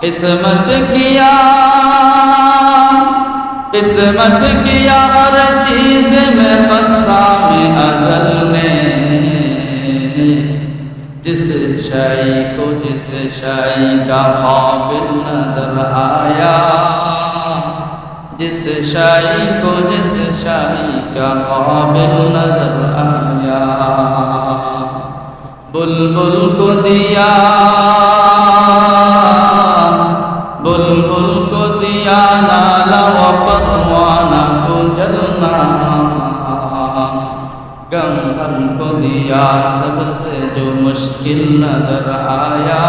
किस्मत किया हर चीज में क़स्साम अज़ल ने, जिस शाई को जिस शाई का काबिल नजर आया, जिस शाई को जिस शाई का काबिल नजर आया, बुलबुल को दिया, बुलबुल को दिया नाला व परवाना को जलना, गम हमको दिया सबसे जो मुश्किल नजर आया,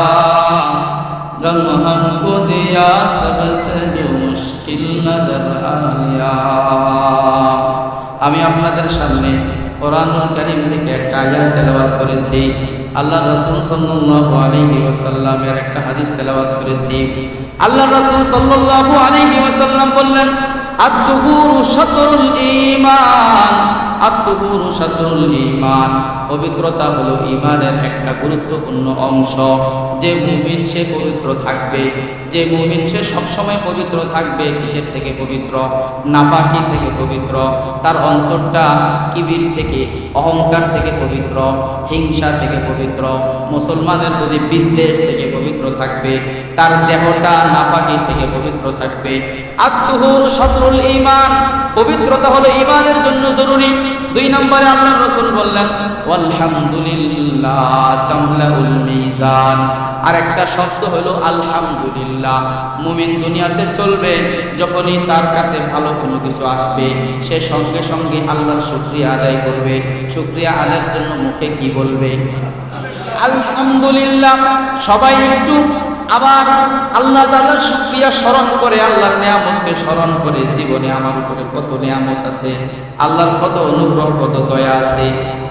गम हमको दिया सबसे जो मुश्किल नजर आया। আমি আপনাদের সামনে কোরআনুল কারীম থেকে একটা আয়াত তেলাওয়াত করেছি, আল্লাহ রাসূল সাল্লাল্লাহু আলাইহি ওয়াসাল্লামের একটা হাদিস তেলাওয়াত করেছি। আল্লাহ রাসূল সাল্লাল্লাহু আলাইহি ওয়াসাল্লাম বললেন, আত-তুহুরু শাতরুল ঈমান, আত-তুহুরু শাতরুল ঈমান, পবিত্রতা হলো ঈমানের একটা গুরুত্বপূর্ণ অংশ। যে মুমিন সে পবিত্র থাকবে, যে মুমিন সে সবসময় পবিত্র থাকবে। কিসের থেকে পবিত্র? নাপাকি থেকে পবিত্র। তার অন্তরটা কিবির থেকে, অহংকার থেকে পবিত্র, হিংসা থেকে পবিত্র, মুসলমানের প্রতি বিদ্বেষ থেকে পবিত্র থাকবে। তার দেহটা নাপাকি থেকে পবিত্র থাকবে। আত-তুহুরু শাতরুল ঈমান, পবিত্রতা হলো ঈমানের জন্য জরুরি। 2 নম্বরে আল্লাহর রাসূল বললেন, আলহামদুলিল্লাহ তামলাউল মিজান। আর একটা শব্দ হলো আলহামদুলিল্লাহ। মুমিন দুনিয়াতে চলবে, যখনই তার কাছে ভালো কোনো কিছু আসবে সে সঙ্গে সঙ্গে আল্লাহর শুকরিয়া আদায় করবে। শুকরিয়া আদায়ের জন্য মুখে কি বলবে? আলহামদুলিল্লাহ। সবাই একটু আবার আল্লাহ তাআলার শুকরিয়া স্মরণ করে, আল্লাহর নিয়ামতকে স্মরণ করে, জীবনে আমার উপরে কত নিয়ামত আছে, আল্লাহর কত অনুগ্রহ, কত দয়া আছে,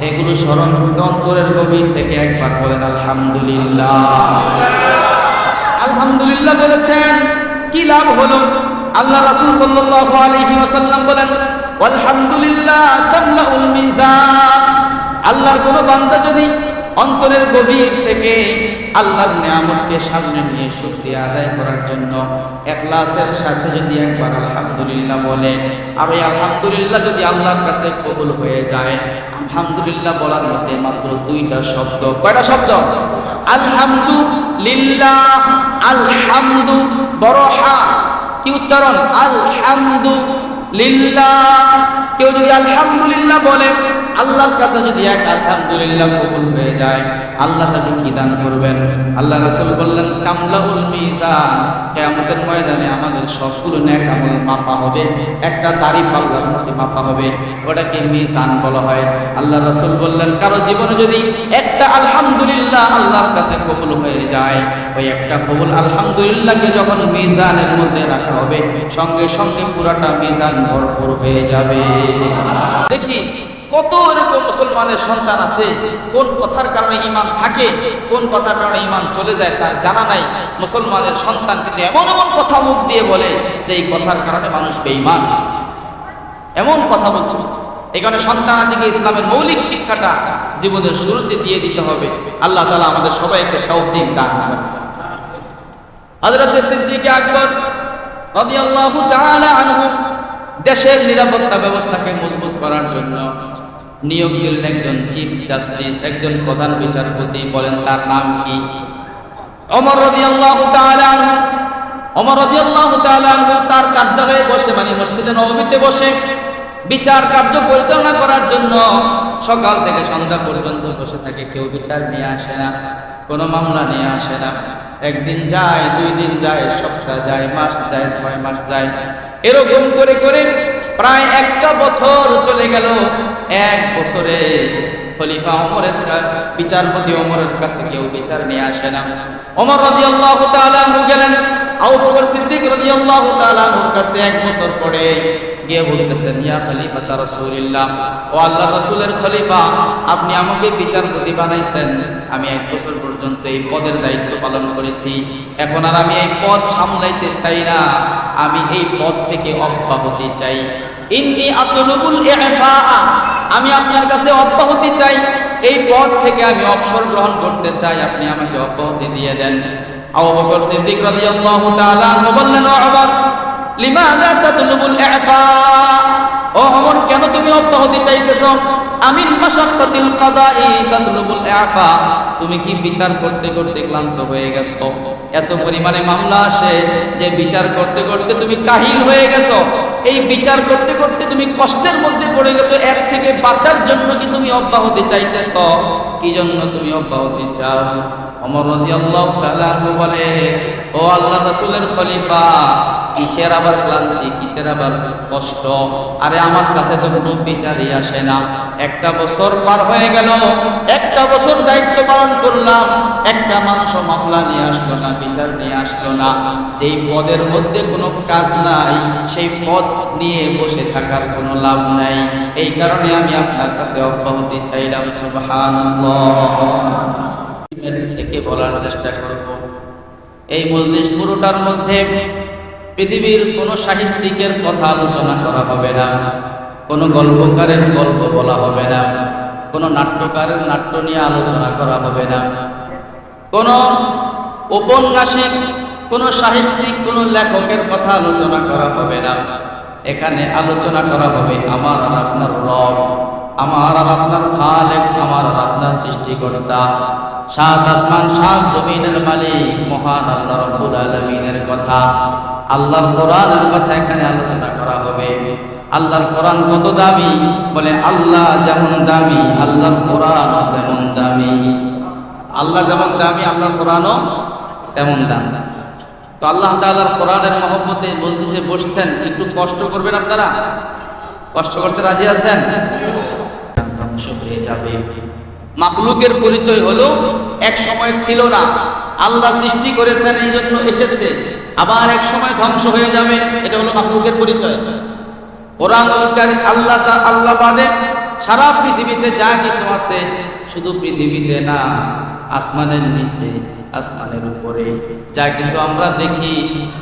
এগুলো স্মরণ করতে অন্তরের গভীর থেকে একবার বলেন আলহামদুলিল্লাহ। আলহামদুলিল্লাহ বলেছেন কি লাভ হলো? আল্লাহ রাসূল সাল্লাল্লাহু আলাইহি ওয়াসাল্লাম বলেন, আলহামদুলিল্লাহ তামলাউল মিজান। আল্লাহর কোন বান্দা যদি অন্তরের গভীর থেকে আল্লাহর নিয়ামতকে সামনে নিয়ে শুকরিয়া আদায় করার জন্য ইখলাসের সাথে যদি একবার আলহামদুলিল্লাহ বলে, আর এই আলহামদুলিল্লাহ যদি আল্লাহর কাছে কবুল হয়ে যায়, আলহামদুলিল্লাহ বলার মধ্যে মাত্র 2টা শব্দ। কয়টা শব্দ? আলহামদুলিল্লাহ। আলহামদু বড় হা, কি উচ্চারণ? আলহামদুলিল্লাহ। কেউ যদি আলহামদুলিল্লাহ বলে, আল্লাহর কাছে যদি এক আলহামদুলিল্লাহ কবুল হয়ে যায়, আল্লাহ তাকে কি দান করবেন? আল্লাহ রাসূল বললেন, কামলাউল মিজান। কিয়ামতের ময়দানে আমাদের সবগুলো নেক আমল মাপা হবে, একটা তারিফ আল্লাহর মধ্যে মাপা হবে, ওটাকে মিজান বলা হয়। আল্লাহ রাসূল বললেন, কারো জীবনে যদি একটা আলহামদুলিল্লাহ আল্লাহর কাছে কবুল হয়ে যায়, ওই একটা কবুল আলহামদুলিল্লাহকে যখন মিজানের মধ্যে রাখা হবে, সঙ্গে সঙ্গে পুরাটা মিজান ভরপুর হয়ে যাবে। দেখি কত এরকম মুসলমানের সন্তান আছে, কোন কথার কারণে ঈমান থাকে, কোন কথার কারণে ঈমান চলে যায় তার জানা নাই। মুসলমানের সন্তান কিন্তু এমন এমন কথা মুখ দিয়ে বলে যে এই কথার কারণে মানুষ বেঈমান, এমন কথা বলতো। এই কারণে সন্তানাদিকে ইসলামের মৌলিক শিক্ষাটা জীবনের শুরুতে দিয়ে দিতে হবে। আল্লাহ তাআলা আমাদের সবাইকে তৌফিক দান করুন। হযরত সিদ্দিক আকবর রাদিয়াল্লাহু তাআলা আনহু দেশের নিরাপত্তা ব্যবস্থাকে মজবুত করার জন্য নিয়োগ দিলেন একজন চিফ জাস্টিস, একজন প্রধান বিচারপতি। বলেন তার নাম কি? ওমর রাদিয়াল্লাহু তাআলা আনহু। ওমর রাদিয়াল্লাহু তাআলা আনহু তার কার্যালয়ে বসে, মানে মসজিদে নববীতে বসে বিচার কার্য পরিচালনা করার জন্য সকাল থেকে সন্ধ্যা পর্যন্ত বসে থাকে। কেউ বিচার নিয়ে আসে না, কোনো মামলা নিয়ে আসে না। একদিন যায়, 2 দিন যায়, সপ্তাহ যায়, মাস যায়, 6 মাস যায়, এরকম করে করে প্রায় 1 বছর চলে গেল। 1 বছরে খলিফা ওমরের বিচারপতি ওমরের কাছে কেউ বিচার নিয়ে আসে না। ওমর রাদিয়াল্লাহু তাআলা আনহু গেলেন আবু বকর সিদ্দিক রাদিয়াল্লাহু তাআলা আনহুর কাছে 1 বছর পরে গিয়ে বলতেছেন, ইয়া খলিফাতা রাসূলুল্লাহ, ও আল্লাহর রাসূলের খলিফা, আপনি আমাকে বিচারপতি বানাইছেন, আমি 1 বছর পর্যন্ত এই পদের দায়িত্ব পালন করেছি, এখন আর আমি এই পদ সামলাইতে চাই না, আমি এই পদ থেকে অব্যাহতি চাই। ইন্নী আতলুবুল ইফা, আমি আপনার কাছে অব্যাহতি চাই, এই পদ থেকে আমি অবসর গ্রহণ করতে চাই, আপনি আমাকে অব্যাহতি দিয়ে দেন। আবু বকর সিদ্দিক রাদিয়াল্লাহু তাআলা আনহু বললেন, ও ওমর, লিমাযা তাতলুবুল ইফা, ও ওমর কেন তুমি অব্যাহতি চাইতেছো? আমিন মাশাক্কাতিল কাদাই তাতলুবুল ইফা, তুমি কি বিচার করতে করতে ক্লান্ত হয়ে গেছো? এত পরিমাণে মামলা আসে যে বিচার করতে করতে তুমি কাহিল হয়ে গেছো। এই বিচার করতে করতে তুমি কষ্টের মধ্যে পড়ে গেছো, এর থেকে বাঁচার জন্য কি তুমি অব্যাহতি চাইতেছো? কি জন্য তুমি অব্যাহতি চাও? ওমর রাদিয়াল্লাহু তাআলা আনহু বলে, ও আল্লাহ রাসূলের খলিফা, কিসের আবার ক্লান্তি, কিসের আবার কষ্ট? আরে আমার কাছে তো কোনো বিচারই আসে না। একটা বছর পার হয়ে গেল, একটা বছর দায়িত্ব পালন করলাম, একটা মানুষও মামলা নিয়ে আসলো না, বিচার নিয়ে আসলো না। যেই পদের মধ্যে কোনো কাজ নাই, সেই পদ নিয়ে বসে থাকার কোনো লাভ নাই। এই কারণে আমি আপনার কাছে অব্যাহতি চাইলাম। সুবহানাল্লাহ। থেকে বলার চেষ্টা করব, এই মজলিস পুরোটার মধ্যে পৃথিবীর কোনো সাহিত্যিকের কথা আলোচনা করা হবে না, কোনো গল্পকারের গল্প বলা হবে না, কোনো নাট্যকারের নাট্য নিয়ে আলোচনা করা হবে না, কোনো ঔপন্যাসিক, কোনো সাহিত্যিক, কোনো লেখকের কথা আলোচনা করা হবে না। এখানে আলোচনা করা হবে আমার আর আপনার রব, আমার আর আপনার খালেক, আমার আর আপনার সৃষ্টিকর্তা, সাত আসমান সাত জমিনের মালিক মহান আল্লাহ রাব্বুল আলামিনের কথা, আল্লাহর কোরআনের কথা এখানে আলোচনা করা হবে। আল্লাহর কোরআন কত দামি, বলে আল্লাহ যেমন দামি আল্লাহর কোরআনও তেমন দামি। আল্লাহ যেমন দামি আল্লাহর কোরআনও তেমন দামি। তো আল্লাহ তাআলার কোরআনের মহব্বতে মজলিসে বসছেন, একটু কষ্ট করবেন আপনারা? কষ্ট করতে রাজি আছেন? ধ্বংস হয়ে যাবে। মাখলুকের পরিচয় হলো এক সময় ছিল না, আল্লাহ সৃষ্টি করেছেন এই জন্য এসেছে, আবার এক সময় ধ্বংস হয়ে যাবে, এটা হলো মাখলুকের পরিচয়। কোরআনুল কারীম আল্লাহ বাদে সারা পৃথিবীতে যা কিছু আছে, শুধু পৃথিবীতে না, আসমানের নিচে, আসমানের উপরে যা কিছু আমরা দেখি,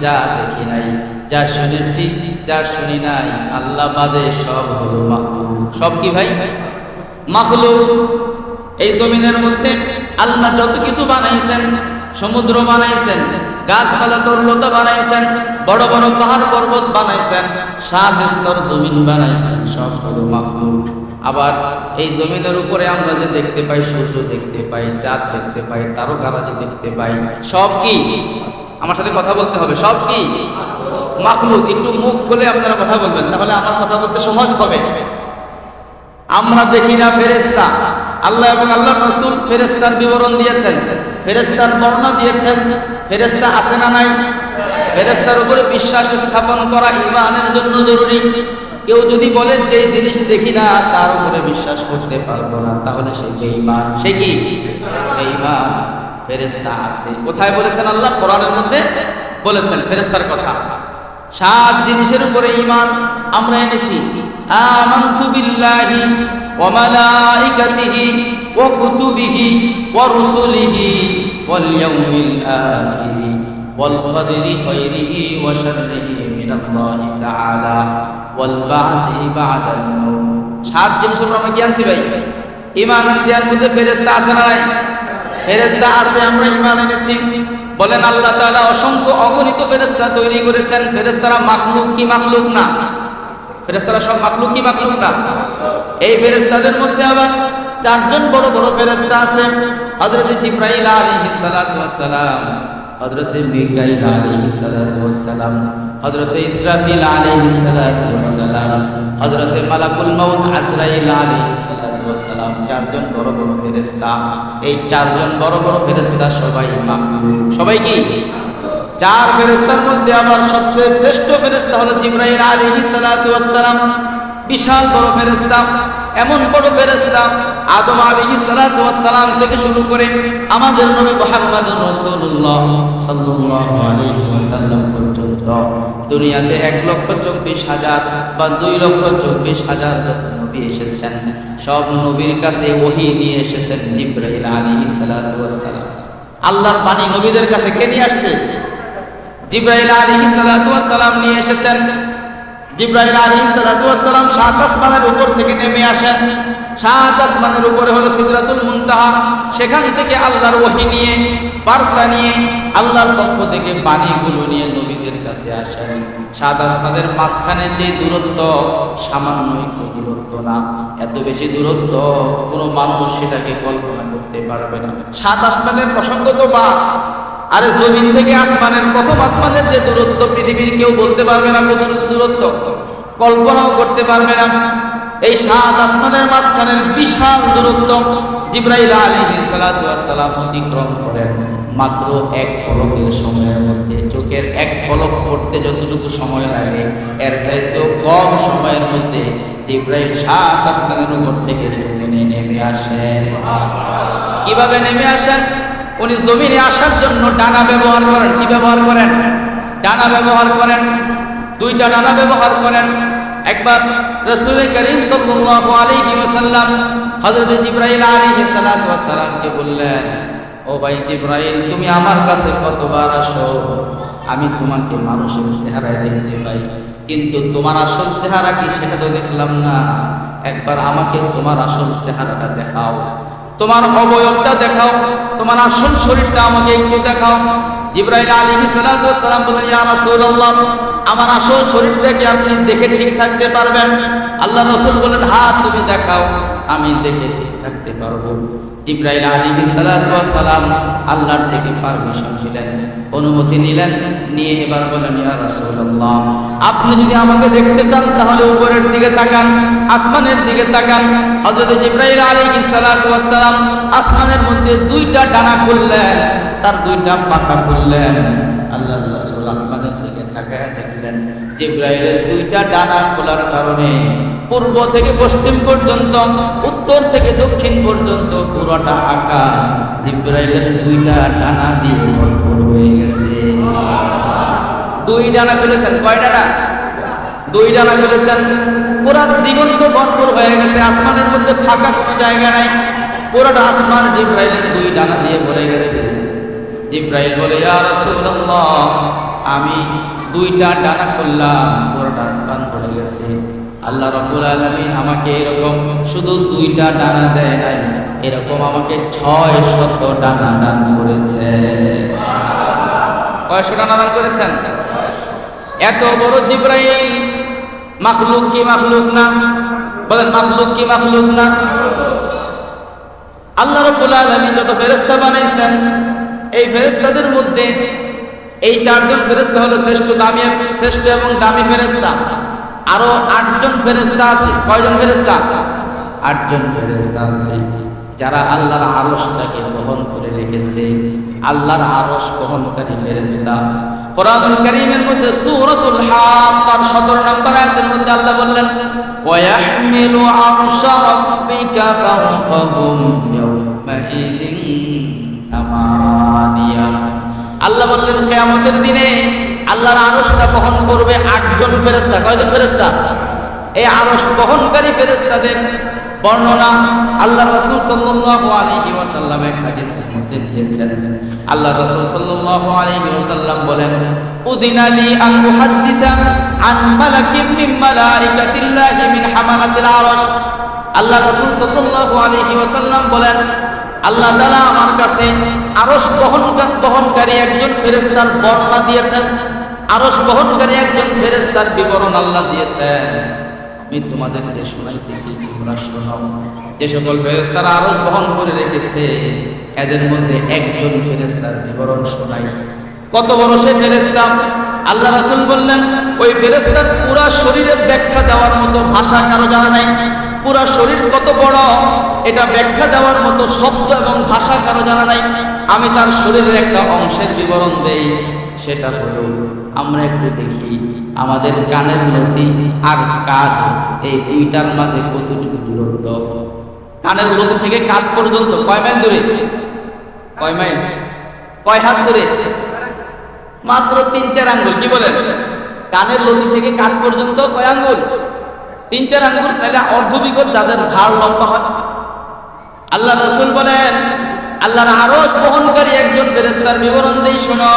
যা দেখি নাই, যা শুনেছি, যা শুনি নাই, আল্লাহ বাদে সব হলো মাখলুক। সব কি ভাই? মাখলুক। এই জমিনের মধ্যে আল্লাহ যত কিছু বানাইছেন, সমুদ্র বানাইছেন, গাছপালা তরলতা বানাইছেন, বড় বড় পাহাড় পর্বত বানাইছেন, সাত স্তর জমিন বানাইছেন, সব হলো মাখলুক। আবার এই জমিনের উপরে আমরা যে দেখতে পাই, সূর্য দেখতে পাই, চাঁদ দেখতে পাই, তারকারাজি দেখতে পাই, সব কি? আমার সাথে কথা বলতে হবে, সব কি? মাখলুক। একটু মুখ খুলে আপনারা কথা বলবেন, তাহলে আমার কথা বলতে সহজ হবে। আমরা দেখি না ফেরেশতা, আল্লাহ এবং আল্লাহর রাসূল ফেরেশতার বিবরণ দিয়েছেন, ফেরেশতার বর্ণনা দিয়েছেন। ফেরেশতা আছে না নাই? ফেরেশতার উপরে বিশ্বাস স্থাপন করা ঈমানের জন্য জরুরি। কেউ যদি বলে যে জিনিস দেখি না, তার উপরে বিশ্বাস করতে পারবো না, তাহলে সে বেঈমান। সে কি? বেঈমান। ফেরেশতা আছে। কোথায় বলেছেন আল্লাহ? কোরআনের মধ্যে বলেছেন ফেরেশতার কথা। সাত জিনিসের উপরে ঈমান আমরা এনেছি। আমানতু বিল্লাহি ওয়া মালাইকাতিহি ওয়া কুতুবিহি ওয়া রুসুলিহি ওয়াল ইয়াউমিল আখির ওয়াল কদরি খাইরিহি ওয়া শাররিহি মিনাল্লাহি তাআলা ওয়াল বা'থি বা'দাল মাউত। সাত জিনিসের উপর আমরা কি আনছি ভাই? ঈমান আনছি। এর মধ্যে ফেরেশতা আছে না নাই? ফেরেশতা আছে, আমরা ঈমান এনেছি। বলেন আল্লাহ তাআলা অসংখ্য অগণিত ফেরেশতা তৈরি করেছেন। ফেরেশতারা মাখলুক কি মাখলুক না? ফেরেশতারা সব মাখলুক কি মাখলুক না? এই ফেরেশতাদের মধ্যে আবার চারজন বড় বড় ফেরেশতা আছে। হযরত জিবরাইল আলাইহিস সালাতু ওয়াস সালাম, হযরত মিকাইল আলাইহিস সালাতু ওয়াস সালাম, হযরত ইসরাফিল আলাইহিস সালাতু ওয়াস সালাম, হযরত মালাকুল মাউত আজরাইল আলাইহিস সালাতু ওয়াস সালাম। চারজন বড় বড় ফেরেশতা। এই চারজন বড় বড় ফেরেশতা সবাই মাখলুক। সবাই কি? চার ফেরেশতার মধ্যে আবার সবচেয়ে শ্রেষ্ঠ ফেরেশতা হলো জিবরাইল আলাইহিস সালাতু ওয়াস সালাম। বিশাল বড় ফেরেশতা, এমন বড় ফেরেশতা আদম আলাইহিস সালাতু ওয়াস সালাম থেকে শুরু করে আমাদের নবী মুহাম্মদুর রাসূলুল্লাহ সাল্লাল্লাহু আলাইহি ওয়াসাল্লাম পর্যন্ত দুনিয়াতে 1,24,000 বা 2,24,000 নবী এসেছেন। সব নবীর কাছে ওহী নিয়ে এসেছেন জিবরাইল আলাইহিস সালাতু ওয়াস সালাম। আল্লাহর বাণী নবীদের কাছে কে নিয়ে আসছে? জিবরাইল আলাইহিস সালাতু ওয়াস সালাম নিয়ে এসেছেন। জিবরাইল আলাইহিস সালাতু ওয়াস সালাম সাত আসমানের উপর থেকে নেমে আসেন। সাত আসমানের উপরে হলো সিদরাতুল মুনতাহা, সেখান থেকে আল্লাহর ওহী নিয়ে, বার্তা নিয়ে, আল্লাহর পক্ষ থেকে বাণীগুলো নিয়ে নবীদের কাছে আসেন। সাত আসমানের মাঝখানে যে দূরত্ব সামান্য একটু দূরত্ব না, এত বেশি দূরত্ব কোনো মানুষ সেটাকে কল্পনা করতে পারবে না। সাত আসমানের প্রসঙ্গ তো বা আরে জমিন থেকে আসমানের প্রথম আসমানের যে দূরত্ব পৃথিবীর কেউ বলতে পারবে না কতটুকু দূরত্ব, কল্পনাও করতে পারবে না। এই সাত আসমানের মাঝখানের বিশাল দূরত্ব জিবরাইল আলাইহিস সালাতু ওয়াস সালাম অতিক্রম করেন মাত্র এক পলকের সময়ের মধ্যে। চোখের এক পলক পড়তে যতটুকু সময় লাগে এর চাইতেও কম সময়ের মধ্যে জিবরাইল সাত আসমানের উপর থেকে জমিনে নেমে আসেন। কিভাবে নেমে আসেন? উনি জমিনে আসার জন্য ডানা ব্যবহার করেন। কি ব্যবহার করেন? ডানা ব্যবহার করেন। দুইটা ডানা ব্যবহার করেন। একবার রাসূল করিম সাল্লাল্লাহু আলাইহি ওয়াসাল্লাম হযরত জিবরাইল আলাইহিস সালাতু ওয়াস সালামকে বললেন, ও ভাই জিবরাইল, তুমি আমার কাছে কতবার আসো, আমি তোমাকে মানুষের চেহারায় দেখতে পাই, কিন্তু তোমার আসল চেহারা কি সেটা তো দেখলাম না। একবার আমাকে তোমার আসল চেহারাটা দেখাও, তোমার অবয়বটা দেখাও, তোমার আসল শরীরটা আমাকে একটু দেখাও। জিবরাইল আলাইহিস সালাতু ওয়াস সালাম বলেন, ইয়া রাসূলুল্লাহ, আমার আসল শরীরটা কি আপনি দেখে ঠিক থাকতে পারবেন? আল্লাহ রাসূল বলেন, হ্যাঁ তুমি দেখাও, আমি দেখে ঠিক থাকতে পারবো। জিবরাইল আলাইহিস সালাতু ওয়াস সালাম আল্লাহর থেকে পারমিশন দিলেন, অনুমতি নিলেন, নিয়ে এবার বলেন, ইয়া রাসূলুল্লাহ, আপনি যদি আমাকে দেখতে চান তাহলে উপরের দিকে তাকান, আসমানের দিকে তাকান। হযরত জিবরাইল আলাইহিস সালাতু ওয়াস সালাম আসমানের মধ্যে দুইটা ডানা খুললেন, তার দুইটা পাখা খুললেন। আল্লাহর রাসূল আসমানের দিকে তাকায় দেখলেন জিবরাইলের দুইটা ডানা খোলার কারণে পূর্ব থেকে পশ্চিম পর্যন্ত, উত্তর থেকে দক্ষিণ পর্যন্ত পুরোটা আকাশ জিবরাইলের দুইটা ডানা দিয়ে ভরপুর হয়ে গেছে। দুই ডানা খুলেছেন। কয় ডানা? দুই ডানা খুলেছেন। পুরো দিগন্ত ভরপুর হয়ে গেছে, আসমানের মধ্যে ফাঁকা কোনো জায়গা নাই, পুরোটা আসমান জিবরাইলের দুই ডানা দিয়ে ভরে গেছে। জিবরাইল বলে, ইয়া রাসূলুল্লাহ, আমি দুইটা ডানা খুললাম, পুরোটা আসমান ভরে গেছে। আল্লাহ রাব্বুল আলামিন আমাকে এরকম শুধু দুইটা ডানা দেয় নাই, এরকম আমাকে 600 ডানা দান করেছে। কয়শো ডানা দান করেছেন? এত বড় জিবরাইল মাখলুক কি মাখলুক না? বলেন মাখলুক কি মাখলুক না? আল্লাহ রাব্বুল আলামিন যত ফেরেশতা বানাইছেন, এই ফেরেশতাদের মধ্যে এই চারজন ফেরেশতা হলো শ্রেষ্ঠ এবং দামি ফেরেশতা। আরো 8 জন ফেরেশতা আছে। কয়জন ফেরেশতা? 8 জন ফেরেশতা আছে যারা আল্লাহর আরশটাকে বহন করে রেখেছে। আল্লাহর আরশ বহনকারী ফেরেশতা। কোরআনুল কারীমের মধ্যে সূরাতুল হাক্কার 17 নম্বর আয়াতের মধ্যে আল্লাহ বললেন, ওয়া ইয়াহমিলু আরশা রাব্বিকা ফাওকাহুম ইয়াওমাইযিন সামানিয়া। আল্লাহ বললেন কিয়ামতের দিনে আল্লাহর আরশটা বহন করবে 8 জন ফেরেশতা। কয়জন ফেরেশতা? এই আরশ বহনকারী ফেরেশতাদের বর্ণনা আল্লাহ রাসূল সাল্লাল্লাহু আলাইহি ওয়াসাল্লামের হাদিসের মধ্যে দিয়েছেন। আল্লাহ রাসূল সাল্লাল্লাহু আলাইহি ওয়াসাল্লাম বলেন, উযিনা লি আন উহাদ্দিসা আন মালাকিন মিন মালাইকাতিল্লাহি মিন হামালাতিল আরশ। আল্লাহ রাসূল সাল্লাল্লাহু আলাইহি ওয়াসাল্লাম বলেন, আল্লাহ তাআলা আমার কাছে আরশ বহনকারী একজন ফেরেশতার বর্ণনা দিয়েছেন, আরশ বহনকারী একজন ফেরেশতার বিবরণ আল্লাহ দিয়েছেন। আমি তোমাদেরকে শোনাইতেছি, তোমরা শোনো। যে সকল ফেরেশতারা আরশ বহন করে রেখেছে এদের মধ্যে একজন ফেরেশতার বিবরণ শোনাই। কত বড় সে ফেরেশতা? আল্লাহ রাসূল বললেন, ওই ফেরেশতার পুরো শরীরের ব্যাখ্যা দেওয়ার মতো ভাষা কারো জানা নাই। পুরো শরীর কত বড় এটা ব্যাখ্যা দেওয়ার মতো শব্দ এবং ভাষা কারো জানা নাই। আমি তার শরীরের একটা অংশের বিবরণ দেই, সেটা হলো আমরা একটু দেখি আমাদের কানের লতি আর কাঁধ এই দুইটার মাঝে কতটুকু দূরত্ব। কানের লতি থেকে কাঁধ পর্যন্ত কয় মাইল দূরে? কয় মাইল? কয় হাত দূরে? মাত্র 3-4 আঙ্গুল। কি বলেন? কানের লতি থেকে কাঁধ পর্যন্ত কয় আঙ্গুল? 3-4 আঙ্গুল। তাহলে অর্ধবিগত যাদের ঘাড় লম্বা হয়। আল্লাহ রাসূল বলেন, আল্লাহর আরশ বহনকারী একজন ফেরেশতার বিবরণ দেই, শোনো।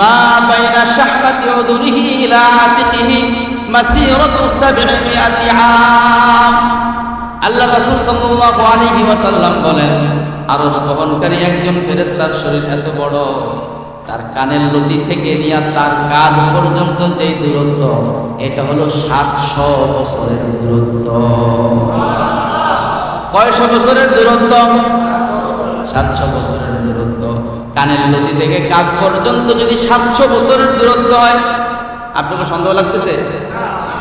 মা বাইনা শাহরাতি উযুনিহি ইলা আতিকিহি মাসিরাতু 700 আম। আল্লাহ রাসূল সাল্লাল্লাহু আলাইহি ওয়াসাল্লাম বলেন, আরশ বহনকারী একজন ফেরেশতার শরীর এত বড়, তার কানের লতি থেকে নিয়ে তার কাঁধ পর্যন্ত যে দূরত্ব, এটা হলো 700 বছরের দূরত্ব। কয়শো বছরের দূরত্ব? 700 বছরের দূরত্ব। কানের লতি থেকে কাঁধ পর্যন্ত যদি 700 বছরের দূরত্ব হয়, আপনাকে সন্দেহ লাগতেছে?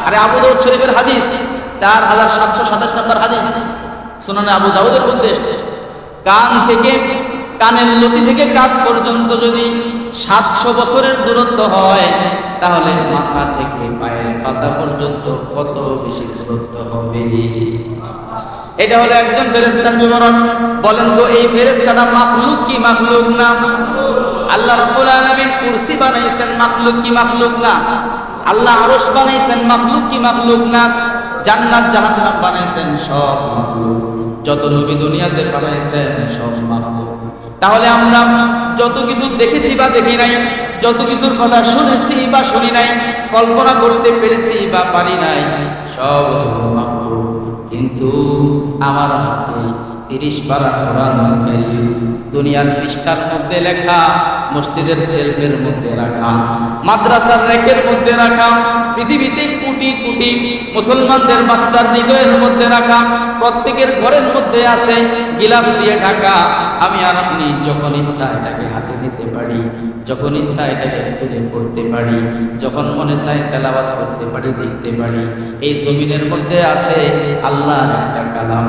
আরে আবু দাউদ শরীফের হাদিস, 4727 নম্বর হাদিস, সুনানে আবু দাউদের মধ্যে এসেছে। কান থেকে, কানের লতি থেকে কাঁধ পর্যন্ত যদি 700 বছরের দূরত্ব হয়, তাহলে মাথা থেকে পায়ের পাতা পর্যন্ত কত বেশি দূরত্ব হবে? এটা হলো একজন ফেরেশতার বিবরণ। বলেন তো এই ফেরেশতাটা মাখলুক কি মাখলুক না? আল্লাহ রাব্বুল আলামিন কুরসি বানাইছেন, মাখলুক কি মাখলুক না? আল্লাহ আরশ বানাইছেন, মাখলুক কি মাখলুক না? জান্নাত জাহান্নাম বানাইছেন, সব মাখলুক। যত নবী দুনিয়াতে বানাইছেন, সব মাখলুক। তাহলে আমরা যত কিছু দেখেছি বা দেখি নাই, যত কিছুর কথা শুনেছি বা শুনি নাই, কল্পনা করতে পেরেছি বা পারি নাই, সব মাখলুক। কিন্তু আমার হাতে 30 পারা কোরআন কারীম, দুনিয়ার পৃষ্ঠার মধ্যে লেখা, মসজিদের সেলফের মধ্যে রাখা, মাদ্রাসার র্যাকের মধ্যে রাখা, পৃথিবীতে কোটি কোটি মুসলমানদের বাচ্চার হৃদয়ের মধ্যে রাখা, প্রত্যেকের ঘরের মধ্যে আছে, গিলাফ দিয়ে ঢাকা। আমি আর আপনি যখন ইচ্ছা এটাকে হাতে নিতে পারি, যখন ইচ্ছা এটাকে খুলে পড়তে পারি, যখন মনে চায় তেলাওয়াত করতে পারি, দেখতে পারি। এই জমিনের মধ্যে আছে আল্লাহর একটা কালাম।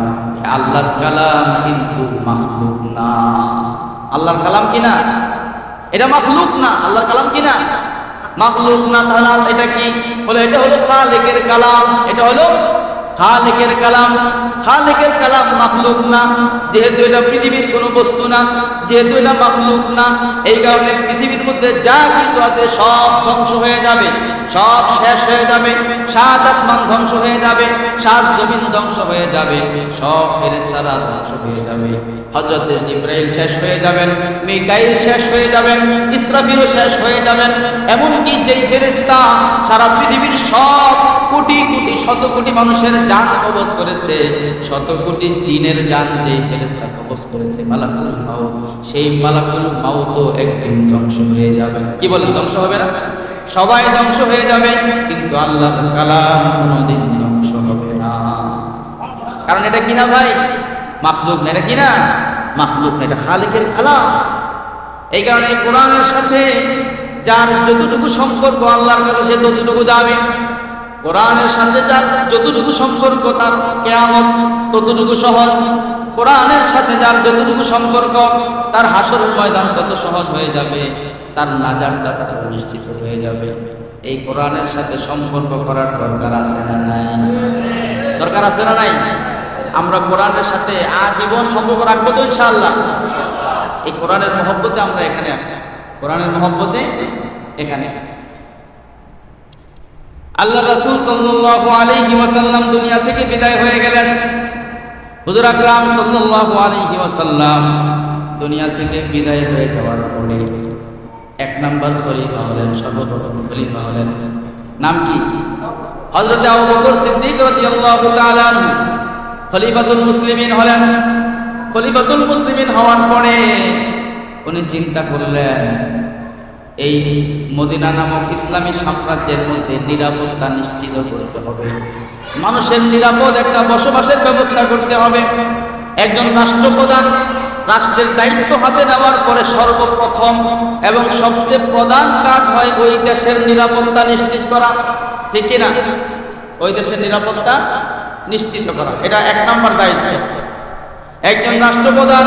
আল্লাহর কালাম কিন্তু মাখলুক না। আল্লাহর কালাম কি না? এটা মাখলুক না। আল্লাহর কালাম কি না? মাখলুক না। তাহলে এটা কি? বলে এটা হলো খালিকের কালাম। এটা হলো খালিকের কালাম। খালিকের কালাম মাখলুক না। যেহেতু এটা পৃথিবীর কোনো বস্তু না, যেহেতু এটা মাখলুক না, এই কারণে পৃথিবীর মধ্যে যা কিছু আছে সব ধ্বংস হয়ে যাবে, সব শেষ হয়ে যাবে। 7 আসমান ধ্বংস হয়ে যাবে, 7 জমিন ধ্বংস হয়ে যাবে, সব ফেরেশতারা ধ্বংস হয়ে যাবে। হযরত জিবরাইল শেষ হয়ে যাবেন, মিকাইল শেষ হয়ে যাবেন, ইসরাফিলও শেষ হয়ে যাবেন। এমনকি যেই ফেরেশতা সারা পৃথিবীর সব কোটি কোটি শত কোটি মানুষের জান কবজ করেছে, শত কোটি জিনের জান যেই ফেরেশতা কবজ করেছে, মালাকুল মাউত, সেই মালাকুল মাউতও একদিন ধ্বংস হয়ে যাবে। কি বলেন, ধ্বংস হবে না? সবাই ধ্বংস হয়ে যাবে, কিন্তু আল্লাহর কালাম কোনোদিন ধ্বংস হবে না। কারণ এটা কিনা ভাই? মাখলুক না। এটা কিনা? মাখলুক না, এটা খালিকের কালাম। এই কারণে এই কোরআনের সাথে যার যতটুকু সম্পর্ক আল্লাহর কাছে, সে ততটুকু দামি। কোরআনের সাথে যার যতটুকু সম্পর্ক, তার কিয়ামত ততটুকু সহজ। কোরআনের সাথে যার যতটুকু সম্পর্ক, তার হাসরের ময়দান তত সহজ হয়ে যাবে, তার নাজাতটা তত নিশ্চিত হয়ে যাবে। এই কোরআনের সাথে সম্পর্ক করার দরকার আছে না নাই? দরকার আছে না নাই? আমরা কোরআনের সাথে আজীবন সম্পর্ক রাখবো তো ইনশাআল্লাহ। এই কোরআনের মহব্বতে আমরা এখানে আসছি, কোরআনের মহব্বতে এখানে। আল্লাহ রাসূল সাল্লাল্লাহু আলাইহি ওয়াসাল্লাম দুনিয়া থেকে বিদায় হয়ে গেলেন। হুজুর আকরাম সাল্লাল্লাহু আলাইহি ওয়াসাল্লাম দুনিয়া থেকে বিদায় হয়ে যাওয়ার পরে 1 নম্বর খলিফা হলেন, সর্বপ্রথম খলিফা হলেন। নাম কি? হযরত আবু বকর সিদ্দিক রাদিয়াল্লাহু তাআলা আনহু খলিফাতুল মুসলিমিন হলেন। খলিফাতুল মুসলিমিন হওয়ার পরে উনি চিন্তা করলেন, এই মদিনা নামক ইসলামী সাম্রাজ্যের মধ্যে নিরাপত্তা নিশ্চিত করতে হবে, মানুষের নিরাপদ একটা বসবাসের ব্যবস্থা করতে হবে। একজন রাষ্ট্রপ্রধান রাষ্ট্রের দায়িত্ব হাতে নেওয়ার পরে সর্বপ্রথম এবং সবচেয়ে প্রধান কাজ হয় ওই দেশের নিরাপত্তা নিশ্চিত করা, ঠিক কিনা? ওই দেশের নিরাপত্তা নিশ্চিত করা, এটা 1 নম্বর দায়িত্ব। একজন রাষ্ট্রপ্রধান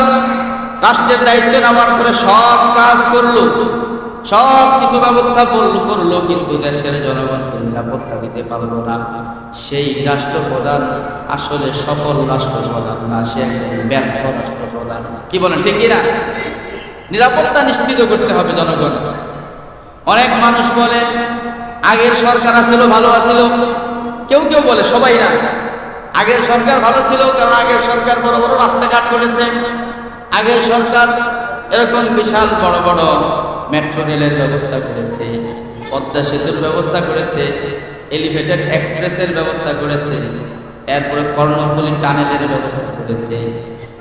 রাষ্ট্রের দায়িত্ব নেওয়ার পরে সব কাজ করলো, সব কিছু ব্যবস্থা করলো, কিন্তু দেশের জনগণকে নিরাপত্তা দিতে পারলো না। সেই রাষ্ট্রপ্রধান আসলে সফল রাষ্ট্রপ্রধান না, সে একজন ব্যর্থ রাষ্ট্রপ্রধান। কি বলেন, ঠিক কিনা? নিরাপত্তা নিশ্চিত করতে হবে জনগণ। অনেক মানুষ বলে আগের সরকার ছিল ভালো আছিল, কেউ কেউ বলে, সবাই না। আগের সরকার ভালো ছিল, কারণ আগের সরকার বড় বড় রাস্তাঘাট করেছে, আগের সরকার এরকম বিশাল বড় বড় মেট্রো রেলের ব্যবস্থা করেছে, পদ্মা সেতুর ব্যবস্থা করেছে, এলিভেটেড এক্সপ্রেসের ব্যবস্থা করেছে, এরপরে কর্ণফুলী টানেলের ব্যবস্থা করেছে,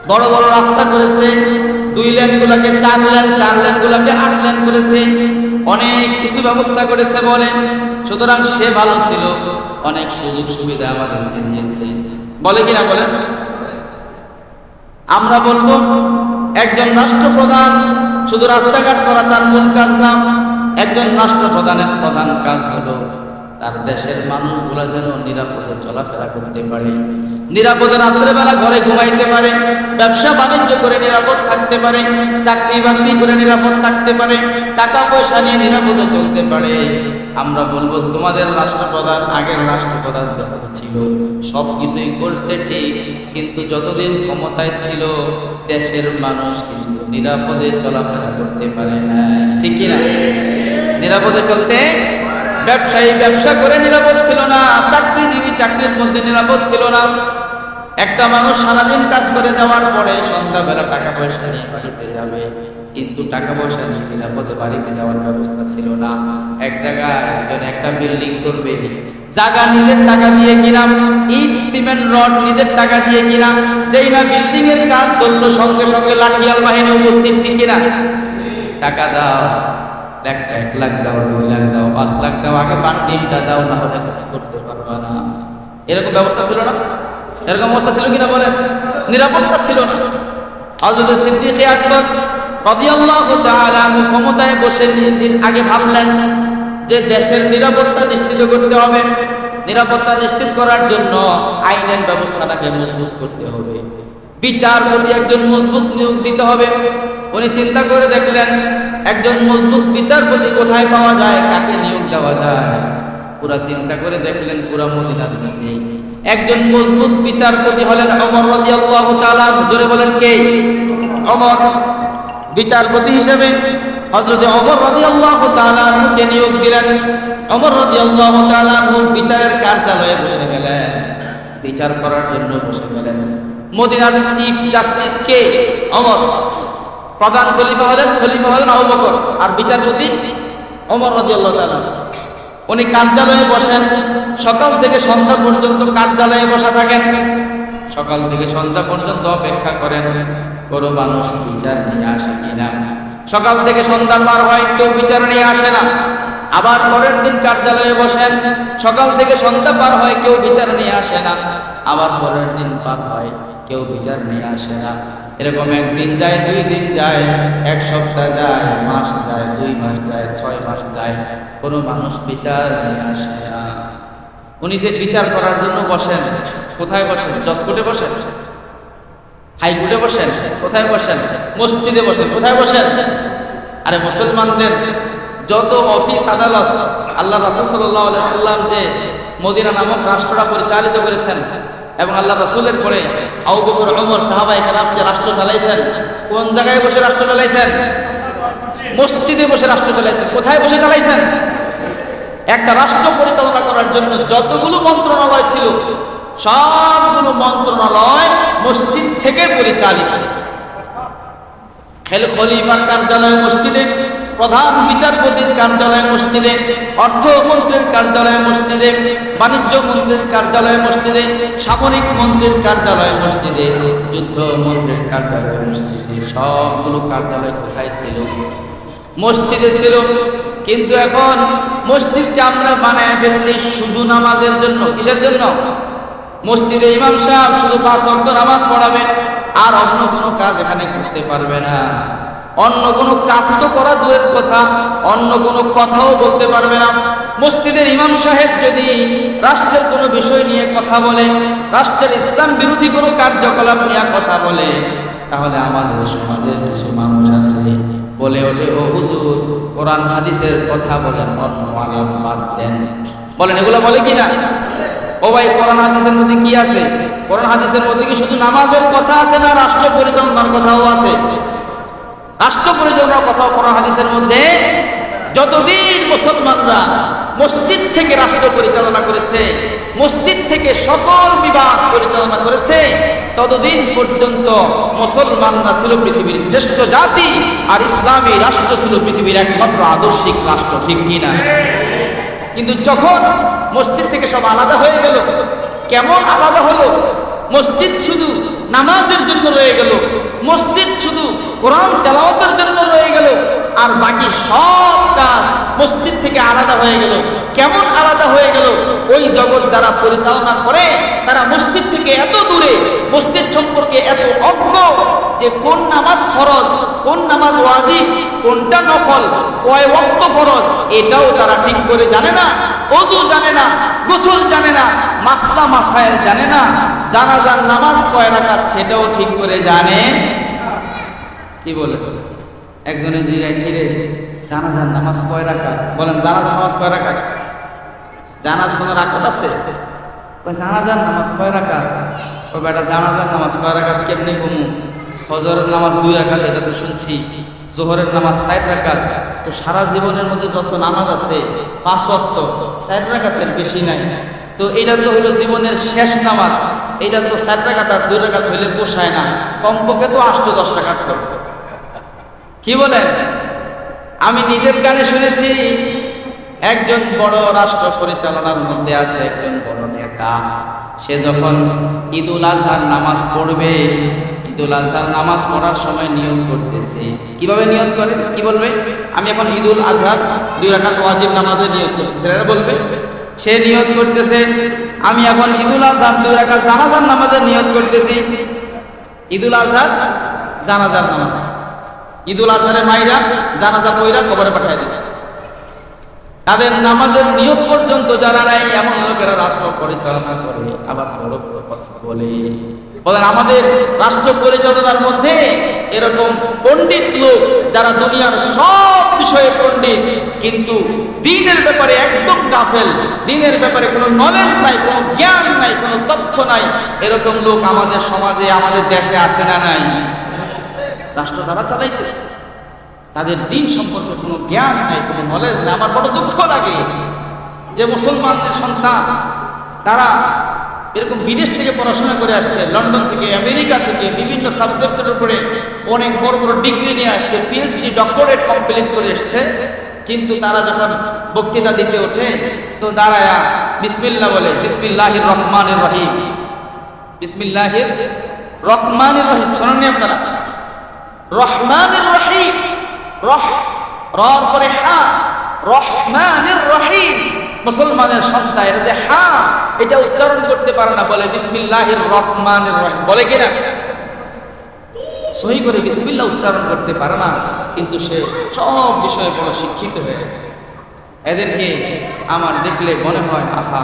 বড় বড় রাস্তা করেছে, 2 লেন গুলাকে 4 লেন, 4 লেন গুলাকে 8 লেন করেছে, অনেক কিছু ব্যবস্থা করেছে বলেন। সুতরাং সে ভালো ছিল, অনেক সুযোগ সুবিধা আমাদেরকে দিয়েছে, বলে কিনা বলেন? আমরা বলবো একজন রাষ্ট্রপ্রধান শুধু রাস্তাঘাট করা তার মূল কাজ না। একজন রাষ্ট্রপ্রধানের প্রধান কাজ হলো তার দেশের মানুষগুলো যেন নিরাপদে চলাফেরা করতে পারে, নিরাপদে রাত্রেবেলা ঘরে ঘুমাইতে পারে, ব্যবসা বাণিজ্য করে নিরাপদ থাকতে পারে, চাকরি বাকরি করে নিরাপদ থাকতে পারে, টাকা পয়সা নিয়ে নিরাপদে চলতে পারে। আমরা বলবো তোমাদের রাষ্ট্রপ্রধান, আগের রাষ্ট্রপ্রধান যখন ছিল সব কিছুই করছে ঠিক, কিন্তু যতদিন ক্ষমতায় ছিল দেশের মানুষ কিন্তু নিরাপদে চলাফেরা করতে পারে না, ঠিক কিনা? নিরাপদে চলতে, ব্যবসায়ী ব্যবসা করে নিরাপদ ছিল না, চাকরিজীবী চাকরির মধ্যে নিরাপদ ছিল না। একটা মানুষ সারাদিন কাজ করে যাওয়ার পরে সন্ধ্যাবেলা টাকা পয়সা নিয়ে বাড়িতে যাবে, কিন্তু টাকা পয়সা নিয়ে নিরাপদে বাড়িতে যাওয়ার ব্যবস্থা ছিল না। এক জায়গায় একজন একটা বিল্ডিং করবে, জায়গা নিজের টাকা দিয়ে কিনা, ইট সিমেন্ট রড নিজের টাকা দিয়ে কিনা, যেই না বিল্ডিং এর কাজ করলো সঙ্গে সঙ্গে লাঠিয়াল বাহিনী উপস্থিত, ঠিক কিনা? টাকা দাও, 1 লাখ দাও, 2 লাখ দাও, 5 লাখ দাও, আগে বান্ডিলটা দাও, না হলে কাজ করতে পারবে না। এরকম ব্যবস্থা ছিল না? এরকম অবস্থা ছিল কিনা বলেন? নিরাপত্তা ছিল না। হযরত সিদ্দিক আকবর রাদিয়াল্লাহু তাআলা আনহু ক্ষমতায় বসে দিন আগে ভাবলেন যে দেশের নিরাপত্তা নিশ্চিত করতে হবে। নিরাপত্তা নিশ্চিত করার জন্য আইনের ব্যবস্থাটাকে মজবুত করতে হবে, বিচারপতি একজন মজবুত নিয়োগ দিতে হবে। উনি চিন্তা করে দেখলেন একজন মজবুত বিচারপতি কোথায় পাওয়া যায়, কাকে নিয়োগ দেওয়া যায়। পুরা চিন্তা করে দেখলেন পুরা মদিনার মধ্যে একজন মজবুত বিচারপতি হলেন ওমর রাদিয়াল্লাহু তাআলা। জোরে বলেন কে? ওমর। বিচারপতি হিসেবে হযরত ওমর রাদিয়াল্লাহু তাআলা কে নিয়োগ দিলেন। ওমর রাদিয়াল্লাহু তাআলা বিচারের কার্যালয়ে বসে গেলেন, বিচার করার জন্য বসে গেলেন। মদিনার চিফ জাস্টিস কে? ওমর। প্রধান খলিফা হলেন আবু বকর, আর বিচারপতি ওমর রাদিয়াল্লাহু তাআলা। উনি কার্যালয়ে বসেন, সকাল থেকে সন্ধ্যা পর্যন্ত কার্যালয়ে বসা থাকেন। সকাল থেকে সন্ধ্যা পর্যন্ত অপেক্ষা করেন কোনো মানুষ বিচার নিয়ে আসে কিনা। সকাল থেকে সন্ধ্যা পার হয়, কেউ বিচার নিয়ে আসে না। আবার পরের দিন কার্যালয়ে বসেন, সকাল থেকে সন্ধ্যা পার হয়, কেউ বিচার নিয়ে আসে না। আবার পরের দিন পার হয়, কেউ বিচার নিয়ে আসে না। এরকম 1 দিন যায়, 2 দিন যায়, 1 সপ্তাহ যায়, মাস যায়, 2 মাস যায়, 6 মাস যায়, কোনো মানুষ বিচার নিয়ে আসে না। উনি যে বিচার করার জন্য বসেন, কোথায় বসেন? জজ কোর্টে বসেন, হাইকোর্টে বসেন, কোথায় বসেন? মসজিদে বসেন, কোথায় বসেন? আরে মুসলমানদের যত অফিস আদালত আল্লাহ রাসূল সাল্লাল্লাহু আলাইহি সাল্লাম যে মদিনা নামক রাষ্ট্রটা পরিচালিত করেছেন, এবং আল্লাহ রাসূলের পরে আবু বকর, ওমর, সাহাবায়ে কেরাম যে রাষ্ট্র চালাইছেন, কোন জায়গায় বসে রাষ্ট্র চালাইছেন? মসজিদে বসে রাষ্ট্র চালাইছেন। কোথায় বসে চালাইছেন? একটা রাষ্ট্র পরিচালনা করার জন্য যতগুলো মন্ত্রণালয় ছিল সবগুলো মন্ত্রণালয় মসজিদ থেকে পরিচালিত। খলিফার কার্যালয় মসজিদে, প্রধান বিচারপতির কার্যালয় মসজিদে, অর্থমন্ত্রীর কার্যালয় মসজিদে, বাণিজ্য মন্ত্রীর কার্যালয় মসজিদে, সামরিক মন্ত্রীর কার্যালয় মসজিদে, যুদ্ধ মন্ত্রীর কার্যালয় মসজিদে। সবগুলো কার্যালয় কোথায় ছিল? মসজিদে ছিল। কিন্তু এখন মসজিদকে আমরা বানায় ফেলছি শুধু নামাজের জন্য। কিসের জন্য? মসজিদে ইমাম সাহেব শুধু 5 ওয়াক্ত নামাজ পড়াবে, আর অন্য কোনো কাজ এখানে করতে পারবে না। অন্য কোনো কাজ তো করা দূরের কথা, অন্য কোনো কথাও বলতে পারবে না। মসজিদের ইমাম সাহেব যদি রাষ্ট্রের কোনো বিষয় নিয়ে কথা বলে, রাষ্ট্রের ইসলাম বিরোধী কোনো কার্যকলাপ নিয়ে কথা বলে, তাহলে আমাদের সমাজের কিছু মানুষ আছে বলে ওঠে, ও হুজুর কোরআন হাদিসের কথা বলেন, অন্য আলাপ বাদ দেন। বলেন, এগুলো বলে কিনা? ও ভাই, কোরআন হাদিসের মধ্যে কি আছে? কোরআন হাদিসের মধ্যে কি শুধু নামাজের কথা আছে, না রাষ্ট্র পরিচালনার কথাও আছে? রাষ্ট্র পরিচালনার কথাও কোরআন হাদিসের মধ্যে। যতদিন মুসলমানরা মসজিদ থেকে রাষ্ট্র পরিচালনা করেছে, মসজিদ থেকে সকল বিভাগ পরিচালনা করেছে, ততদিন পর্যন্ত মুসলমানরা ছিল পৃথিবীর শ্রেষ্ঠ জাতি, আর ইসলামী রাষ্ট্র ছিল পৃথিবীর একমাত্র আদর্শিক রাষ্ট্র। ঠিক কিনা? কিন্তু যখন মসজিদ থেকে সব আলাদা হয়ে গেল, কেমন আলাদা হলো? মসজিদ শুধু নামাজের জন্য রয়ে গেল, মসজিদ শুধু কোরআন তেলাওয়াতের জন্য রয়ে গেল, আর বাকি সব কাজ মসজিদ থেকে আলাদা হয়ে গেল। কেমন আলাদা হয়ে গেল? ওই জগৎ যারা পরিচালনা করে তারা মসজিদ থেকে এত দূরে, মসজিদ সম্পর্কে এত অজ্ঞ যে কোন নামাজ ফরজ, কোন নামাজ ওয়াজিব, কোনটা নফল, কয় ওয়াক্ত ফরজ, এটাও তারা ঠিক করে জানে না। ওযু জানে না, গোসল জানে না, মাসলা মাসায়েল জানে না, জানাজার নামাজ কয় রাকাত সেটাও ঠিক করে জানে। কি বলে একজনে জিরায় কিরে জানাজার নামাজ কয় রাকাত? বলেন জানাজার নামাজ কয় রাকাত? জানাজ কোনো রাকাত আছে? জানাজার নামাজ কয় রাকাত? ও বেটা জানাজার নামাজ কয় রাকাত কেমনি কমু? ফজরের নামাজ 2 রাকাত, এটা তো শুনছি। জোহরের নামাজ 4 রাকাত। তো সারা জীবনের মধ্যে যত নামাজ আছে 5 ওয়াক্ত, 4 রাকাতের বেশি নাই। তো এইটা তো হইলো জীবনের শেষ নামাজ, এইটা তো 4 রাকাত আর 2 রাকাত হইলে পোষায় না, কমপক্ষে তো 8-10 রাকাত করবে। কি বলেন? আমি নিজের কানে শুনেছি, একজন বড় রাষ্ট্র পরিচালনার মধ্যে আছে একজন বড় নেতা, সে যখন ঈদুল আজহার নামাজ পড়বে, ঈদুল আজহার নামাজ পড়ার সময় নিয়ত করতেছে। কিভাবে নিয়ত করে? কি বলবে? আমি এখন ঈদুল আজহার 2 রাকাত ওয়াজিব নামাজে নিয়ত করছি, সেটা বলবে। সে নিয়ত করতেছে আমি এখন ঈদুল আজহার 2 রাকাত জানাজার নামাজে নিয়ত করতেছি। ঈদুল আজহার জানাজার নামাজ, ঈদুল আজহারে মাইরা জানাজা পয়রা কবরে পাঠিয়ে দিবে। তাদের নামাজের নিয়ত পর্যন্ত জানা নাই, এমন লোকেরা রাষ্ট্র পরিচালনা করে। আবার বড় বড় কথা বলেন আমাদের রাষ্ট্র পরিচালনার মধ্যে এরকম পণ্ডিত লোক যারা দুনিয়ার সব বিষয়ে পণ্ডিত, কিন্তু দ্বীনের ব্যাপারে একদম গাফেল, দ্বীনের ব্যাপারে কোনো নলেজ নাই, কোনো জ্ঞান নাই, কোনো তথ্য নাই, এরকম লোক আমাদের সমাজে, আমাদের দেশে আছে না নাই? রাষ্ট্র তারা চালাইতেছে, তাদের দ্বীন সম্পর্কে কোনো জ্ঞান নাই, কোনো নলেজ নাই। আমার বড় দুঃখ লাগে যে মুসলমানদের সন্তান তারা এরকম বিদেশ থেকে পড়াশোনা করে আসছে, লন্ডন থেকে, আমেরিকা থেকে, বিভিন্ন সাবজেক্টের উপরে অনেক বড় বড় ডিগ্রি নিয়ে আসছে, পিএইচডি ডক্টরেট কমপ্লিট করে এসছে, কিন্তু তারা যখন বক্তৃতা দিতে ওঠে তো দাঁড়ায়া বিসমিল্লাহ বলে, বিসমিল্লাহির রহমানির রহিম, বিসমিল্লাহির রহমানির রহিম। শোনেননি আপনারা? রহমানির রহিম, রর পরে হা, রহমানির রহিম। মুসলমানের সন্তান এটা হা, এটা উচ্চারণ করতে পারে না, বলে বিসমিল্লাহির রহমানির রহিম। বলে কিনা? সহি করে বিসমিল্লাহ উচ্চারণ করতে পারে না, কিন্তু সে সব বিষয়ে বড় শিক্ষিত হয়ে গেছে। এদেরকে আমার দেখলে মনে হয় আহা,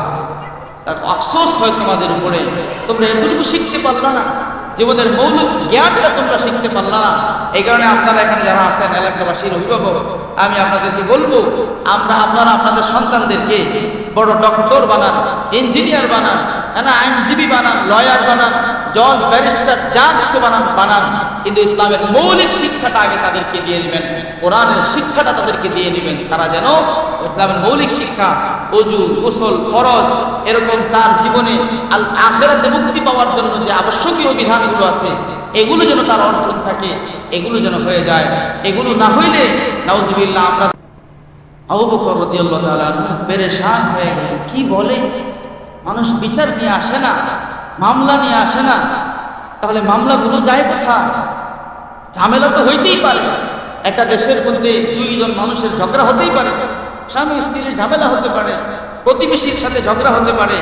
তার আফসোস হয় তোমাদের উপরে, তোমরা এতটুকু শিখতে পারলা না, জীবনের মৌলিক জ্ঞানটা তোমরা শিখতে পারলা না। এই কারণে আপনারা এখানে যারা আছেন এলাকাবাসীর অভিভাবক, আমি আপনাদেরকে বলবো, আপনারা আপনাদের সন্তানদেরকে বড় ডক্টর বানান, ইঞ্জিনিয়ার বানান, আইনজীবী বানান, লয়ার বানান, জজ, ব্যারিস্টার, যা কিছু বানান, কিন্তু ইসলামের মৌলিক শিক্ষাটা আগে তাদেরকে দিয়ে দিবেন, কোরআনের শিক্ষাটা তাদেরকে দিয়ে দিবেন। তারা যেন ইসলামের মৌলিক শিক্ষা, ওযু, গোসল, ফরজ, এরকম তার জীবনে আখিরাতে মুক্তি পাওয়ার জন্য যে আবশ্যকীয় বিধানগুলো আছে, এগুলো যেন তার অর্জন থাকে, এগুলো যেন হয়ে যায়। এগুলো না হইলে নাউজুবিল্লাহ আমরা আবু বকর রাদিয়াল্লাহু তাআলা পেরেশান হয়ে গেল। কি বলে? মানুষ বিচার নিয়ে আসে না, মামলা নিয়ে আসে না, তাহলে মামলাগুলো যায় কোথায়? ঝামেলা তো হইতেই পারে, একটা দেশের মধ্যে 2 জন মানুষের ঝগড়া হতেই পারে, স্বামী স্ত্রীর ঝামেলা হতে পারে, প্রতিবেশীর সাথে ঝগড়া হতে পারে,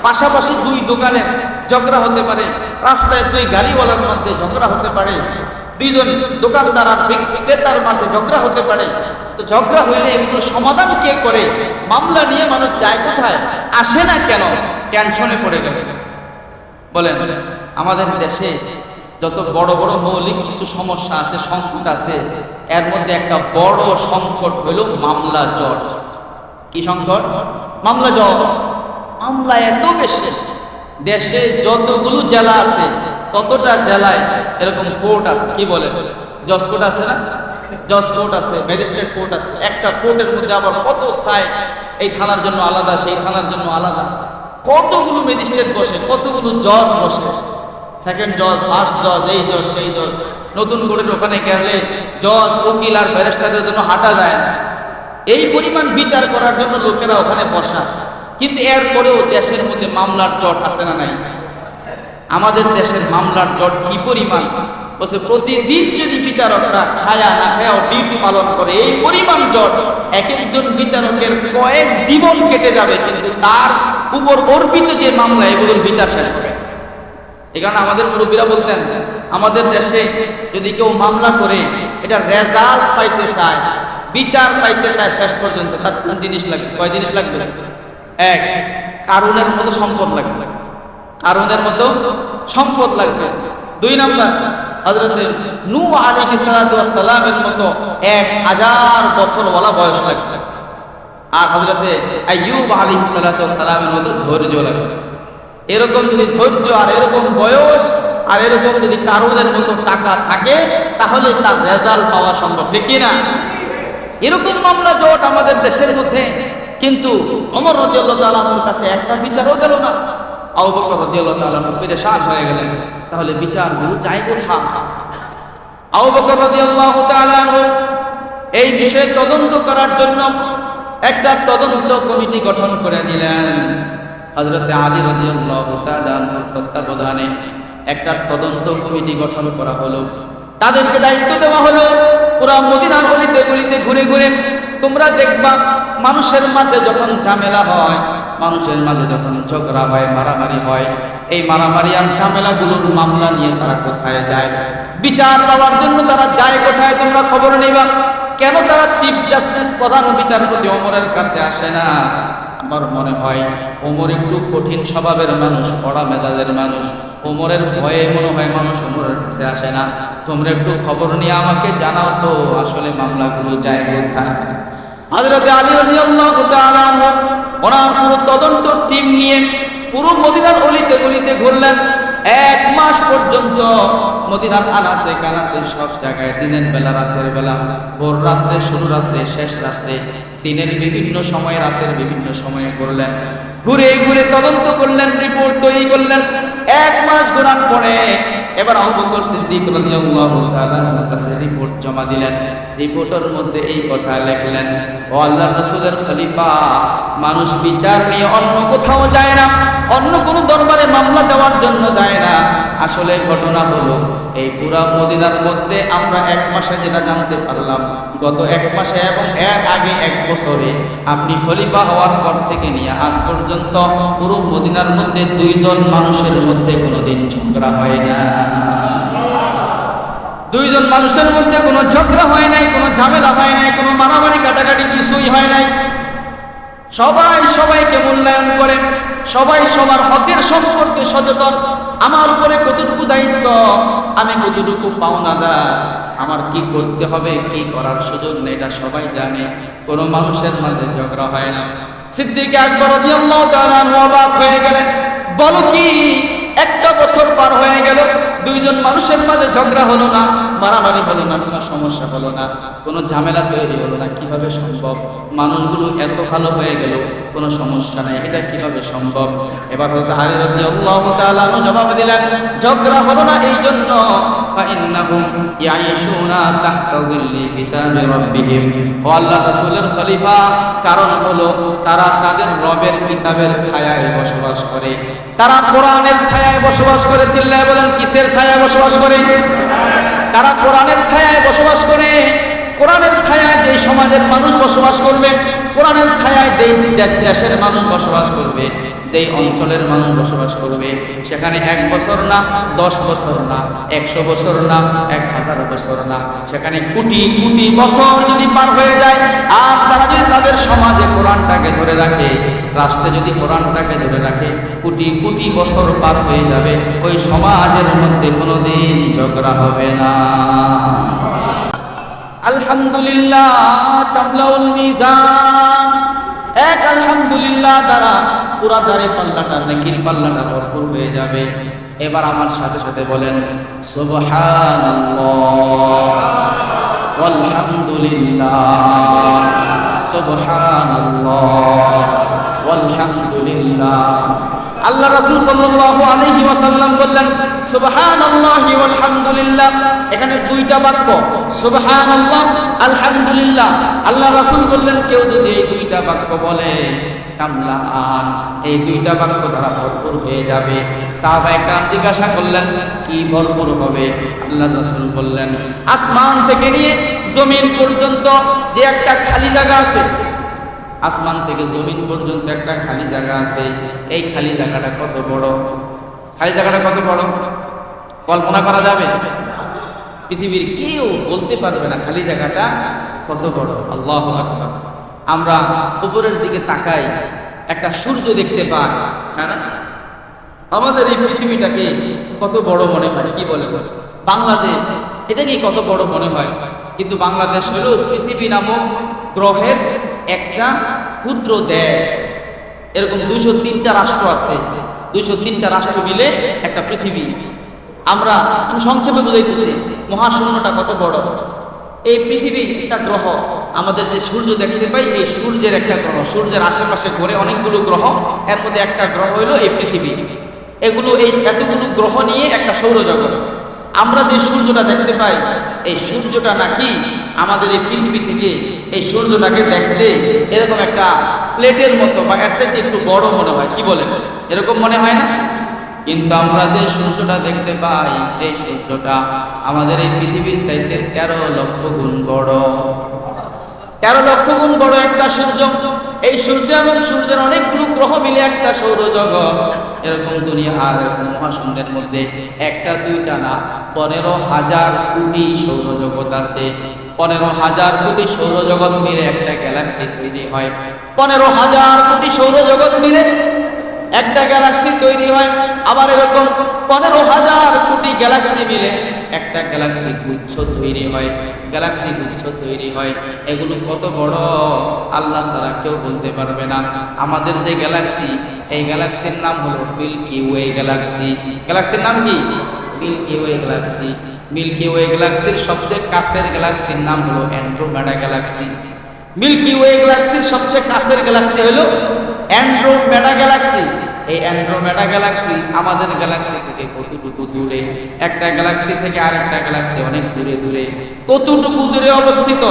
পাশাপাশি 2 দোকানের ঝগড়া হতে পারে, রাস্তায় 2 গাড়িওয়ালার মধ্যে ঝগড়া হতে পারে, 2 জন দোকানদার আর বিক্রেতার মাঝে ঝগড়া হতে পারে। তো ঝগড়া হইলে এগুলো সমাধান কে করে? মামলা নিয়ে মানুষ যায় কোথায়? আসে না কেন? টেনশনে পড়ে গেল। বলেন আমাদের দেশে যত বড় বড় মৌলিক কিছু সমস্যা আছে, সংকট আছে, এর মধ্যে একটা বড় সংকট হইল মামলা জট। কি সংকট? মামলা জট। মামলা এত বেশি, দেশে যতগুলো জেলা আছে ততটা জেলায় এরকম কোর্ট আছে। কি বলে? জজ কোর্ট আছে না? জজ কোর্ট আছে, ম্যাজিস্ট্রেট কোর্ট আছে। একটা কোর্টের মধ্যে আবার কত সাইড, এই থানার জন্য আলাদা, সেই থানার জন্য আলাদা, কতগুলো ম্যাজিস্ট্রেট বসে, কতগুলো জজ বসে, সেকেন্ড জজ, ফার্স্ট জজ, এই জজ, সেই জজ। নতুন কোর্টের ওখানে গেলে জজ, উকিল আর ব্যারিস্টারদের জন্য হাঁটা যায় না, এই পরিমাণ বিচার করার জন্য লোকেরা ওখানে বসা, কিন্তু এরপরেও দেশের মধ্যে মামলার জট আছে না নাই? আমাদের দেশের মামলার জট কি পরিমাণ! বলছে প্রতিদিন যদি বিচারকরা খায়া না খায়াও ডিউটি পালন করে, এই পরিমাণ জট, এক একজন বিচারকের কয়েক জীবন কেটে যাবে, কিন্তু তার উপর অর্পিত যে মামলা এগুলোর বিচার শেষ হবে। এই কারণে আমাদের মুরব্বীরা বলতেন, আমাদের দেশে যদি কেউ মামলা করে এটা রেজাল্ট পাইতে চায়, বিচার পাইতে চায়, শেষ পর্যন্ত তার কোন জিনিস লাগবে? কয় জিনিস লাগবে? এক, কারুনের মতো সম্পদ লাগবে, কারুনের মতো সম্পদ লাগবে। দুই নাম্বার, হযরত নূহ আলাইহিস সালাতু ওয়াস সালামের মতো 1000 বছরওয়ালা বয়স লাগবে। আর হযরত আইয়ুব আলাইহিস সালাতু ওয়াস সালামের মতো ধৈর্য লাগবে। এরকম যদি ধৈর্য আর এরকম বয়স আর এরকম যদি কারুনের মতো টাকা থাকে, তাহলে তার রেজাল্ট পাওয়া সম্ভব, ঠিক কি না? এরকম মামলা জট আমাদের দেশের মধ্যে, কিন্তু ওমর রাদিয়াল্লাহু তাআলা আনহুর কাছে একটা বিচারও গেল না। আবু বকর রাদিয়াল্লাহু তাআলা আনহু পেরেশান হয়ে গেলেন, তাহলে বিচারগুলো যায় কোথায়? আবু বকর রাদিয়াল্লাহু তাআলা আনহু এই বিষয়ে তদন্ত করার জন্য একটা তদন্ত কমিটি গঠন করে দিলেন। হযরত আলী রাদিয়াল্লাহু তাআলা আনহুর তত্ত্বাবধানে একটা তদন্ত কমিটি গঠন করা হলো। তাদেরকে দায়িত্ব দেওয়া হলো, পুরা মদিনার গলিতে গলিতে ঘুরে ঘুরে তোমরা দেখবা মানুষের মাঝে যখন ঝামেলা হয়, মানুষের মাঝে যখন ঝগড়া হয়, মারামারি হয়, এই মারামারি আর ঝামেলাগুলোর মামলা নিয়ে তারা কোথায় যায়? বিচার পাওয়ার জন্য তারা যায় কোথায়? তোমরা খবর নিবা। কেন তারা চিফ জাস্টিস, প্রধান বিচারপতি ওমরের কাছে আসে না? আমার মনে হয় ওমর একটু কঠিন স্বভাবের মানুষ, কড়া মেজাজের মানুষ। ওমরের ভয়ে মনে হয় মানুষ ওমরের কাছে আসে না। তোমরা একটু খবর নিয়ে আমাকে জানাও তো, আসলে মামলাগুলো যায় কোথায়? হযরত আলী রাদিয়াল্লাহু তাআলা আনহু ওনার পুরো তদন্ত টিম নিয়ে পুরো মদিনার গলিতে গলিতে ঘুরলেন। 1 মাস পর্যন্ত মদিনার আনাচে কানাচে সব জায়গায়, দিনের বেলা, রাতের বেলা, ভোর রাত্রে, শুরু রাত্রে, শেষ রাত্রে, দিনের বিভিন্ন সময়, রাতের বিভিন্ন সময়ে করলেন। ঘুরে ঘুরে তদন্ত করলেন, রিপোর্ট তৈরি করলেন। 1 মাস ঘোরার পরে এবার আবু বকর সিদ্দিক রাদিয়াল্লাহু তাআলা আনহুর কাছে রিপোর্ট জমা দিলেন। রিপোর্টের মধ্যে এই কথা লিখলেন, ও আল্লাহর রাসূলের খলিফা, মানুষ বিচার নিয়ে অন্য কোথাও যায় না, অন্য কোনো দরবারে মামলা দেওয়ার জন্য যায় না। আসলে ঘটনা হলো, এই পুরা মদিনার মধ্যে আমরা 1 মাসে যেটা জানতে পারলাম, গত 1 মাসে এবং এর আগে 1 বছরে আপনি খলিফা হওয়ার পর থেকে নিয়ে আজ পর্যন্ত পুরো মদিনার মধ্যে 2 জন মানুষের মধ্যে কোনোদিন ঝগড়া হয় না। 2 জন মানুষের মধ্যে কোনো ঝগড়া হয় নাই, কোনো ঝামেলা হয় নাই, কোনো মারামারি কাটাকাটি কিছুই হয় নাই। সবাই সবাইকে মূল্যায়ন করে, সবাই সবার হকের সম্পর্কে সচেতন। আমার উপরে কতটুকু দায়িত্ব, আমি কতটুকু পাওনাদার, আমার কি করতে হবে, কি করার সুযোগ নেই, এটা সবাই জানে। কোনো মানুষের মাঝে ঝগড়া হয় না। সিদ্দিক আকবর রাদিয়াল্লাহু তাআলা অবাক হয়ে গেলেন, বলো কি, 1টা বছর পার হয়ে গেল, 2 জন মানুষের মাঝে ঝগড়া হলো না, মারামারি হলো না, কোনো সমস্যা হলো না, কোনো ঝামেলা তৈরি হলো না। কিভাবে সম্ভব? মানুষগুলো এত ভালো হয়ে গেল, কোনো সমস্যা নাই, এটা কিভাবে সম্ভব? এবার হযরত আলী রাদিয়াল্লাহু তাআলা জবাব দিলেন, ঝগড়া হলো না এই জন্য, ফাইন্নাহুম ইয়াইশুনা তাহতা যিল্লি কিতাবি রাব্বিহিম, ও আল্লাহ রাসূলের খলিফা, কারণ হলো তারা তাদের রবের কিতাবের ছায়ায় বসবাস করে, তারা কোরআনের ছায়ায় বসবাস করে। চিল্লায় বলেন, কিসের ছায়ায় বসবাস করে? তারা কোরআনের ছায়ায় বসবাস করে। কোরআনের ছায়ায় যেই সমাজের মানুষ বসবাস করবে, কোরআনের ছায়ায় যেই দেশের মানুষ বসবাস করবে, যেই অঞ্চলের মানুষ বসবাস করবে, সেখানে 1 বছর না, 10 বছর না, 100 বছর না, 1000 বছর না, সেখানে কোটি কোটি বছর যদি পার হয়ে যায়, আর তারা যদি তাদের সমাজে কোরআনটাকে ধরে রাখে, রাষ্ট্রে যদি কোরআনটাকে ধরে রাখে, কোটি কোটি বছর পার হয়ে যাবে, ওই সমাজের মধ্যে কোনোদিন ঝগড়া হবে না। আলহামদুলিল্লাহ তামলাউল মিজান। এক আলহামদুলিল্লাহ দ্বারা পুরা দাঁড়ে পাল্লাটা, নেকির পাল্লাটা ভরপুর হয়ে যাবে। এবার আমার সাথে সাথে বলেন সুবহানাল্লাহ ওয়ালহামদুলিল্লাহ, সুবহানাল্লাহ ওয়ালহামদুলিল্লাহ। আল্লাহ রাসূল সাল্লাল্লাহু আলাইহি ওয়াসাল্লাম বললেন সুবহানাল্লাহি ওয়াল হামদুলিল্লাহ। এখানে দুইটা বাক্য, সুবহানাল্লাহ, আলহামদুলিল্লাহ। আল্লাহ রাসূল বললেন কেউ যদি এই দুইটা বাক্য বলে কামলান, এই দুইটা বাক্য দ্বারা ভরপুর হয়ে যাবে। সাহাবায়ে কেরাম জিজ্ঞাসা করলেন কি ভরপুর হবে? আল্লাহ রাসূল বললেন আসমান থেকে নিয়ে জমিন পর্যন্ত যে একটা খালি জায়গা আছে, আসমান থেকে জমিন পর্যন্ত একটা খালি জায়গা আছে, এই খালি জায়গাটা কত বড়? খালি জায়গাটা কত বড় কল্পনা করা যাবে? পৃথিবীর কেউ বলতে পারবে না খালি জায়গাটা কত বড়। আল্লাহু আকবার। আমরা উপরের দিকে তাকাই, একটা সূর্য দেখতে পাই, না? আমাদের এই পৃথিবীটাকে কত বড় মনে হয়? কি বলে বাংলাদেশ, এটা কি কত বড় মনে হয়? কিন্তু বাংলাদেশ হলো পৃথিবী নামক গ্রহের একটা ক্ষুদ্র দেশ। এরকম 203টা রাষ্ট্র আছে, 203টা রাষ্ট্র মিলে একটা পৃথিবী। আমি সংক্ষেপে বুঝাইতেছি মহাশূন্যটা কত বড়। এই পৃথিবী একটা গ্রহ, আমাদের যে সূর্য দেখতে পাই এই সূর্যের একটা গ্রহ, সূর্যের আশেপাশে ঘুরে অনেকগুলো গ্রহ, এর মধ্যে একটা গ্রহ হলো এই পৃথিবী। এই এতগুলো গ্রহ নিয়ে একটা সৌরজগৎ। আমরা যে সূর্যটা দেখতে পাই এই সূর্যটা নাকি আমাদের এই পৃথিবী থেকে এই সূর্যটাকে দেখতে এরকম একটা প্লেটের মতো বা এর চাইতে একটু বড় মনে হয়। কি বলেন, এরকম মনে হয় না? কিন্তু আমরা যে সূর্যটা দেখতে পাই এই সূর্যটা আমাদের এই পৃথিবীর চাইতে 13 লক্ষ গুণ বড়। 13 লক্ষ গুণ বড় একটা সূর্য। এই সূর্য এবং সূর্যের অনেকগুলো গ্রহ মিলে একটা সৌরজগৎ। এরকম দুনিয়া আর মহাশূন্যের মধ্যে একটা দুইটা না 15,000 কোটি সৌরজগৎ আছে। 15,000 কোটি সৌরজগৎ মিলে একটা গ্যালাক্সি তৈরি হয়। 15,000 কোটি সৌরজগৎ মিলে একটা গ্যালাক্সি তৈরি হয়। আবার এরকম 15,000 কোটি গ্যালাক্সি মিলে একটা গ্যালাক্সি গুচ্ছ তৈরি হয়। গ্যালাক্সি গুচ্ছ তৈরি হয়। এগুলো কত বড় আল্লাহ ছাড়া কেউ বলতে পারবে না। আমাদের যে গ্যালাক্সি, এই গ্যালাক্সির নাম হলো মিল্কি ওয়ে গ্যালাক্সি। গ্যালাক্সির নাম কি? Milky way galaxy. Milky way গ্যালাক্সির সবচেয়ে কাছের গ্যালাক্সির নাম হলো অ্যান্ড্রোমেডা গ্যালাক্সি। মিল্কি ওয়ে গ্যালাক্সির সবচেয়ে কাছের গ্যালাক্সি হলো অ্যান্ড্রোমেডা গ্যালাক্সি। এই অ্যান্ড্রোমেডা গ্যালাক্সি আমাদের গ্যালাক্সি থেকে কতটুকু দূরে? একটা গ্যালাক্সি থেকে আরেকটা গ্যালাক্সি অনেক দূরে দূরে। কতটুকু দূরে অবস্থিত?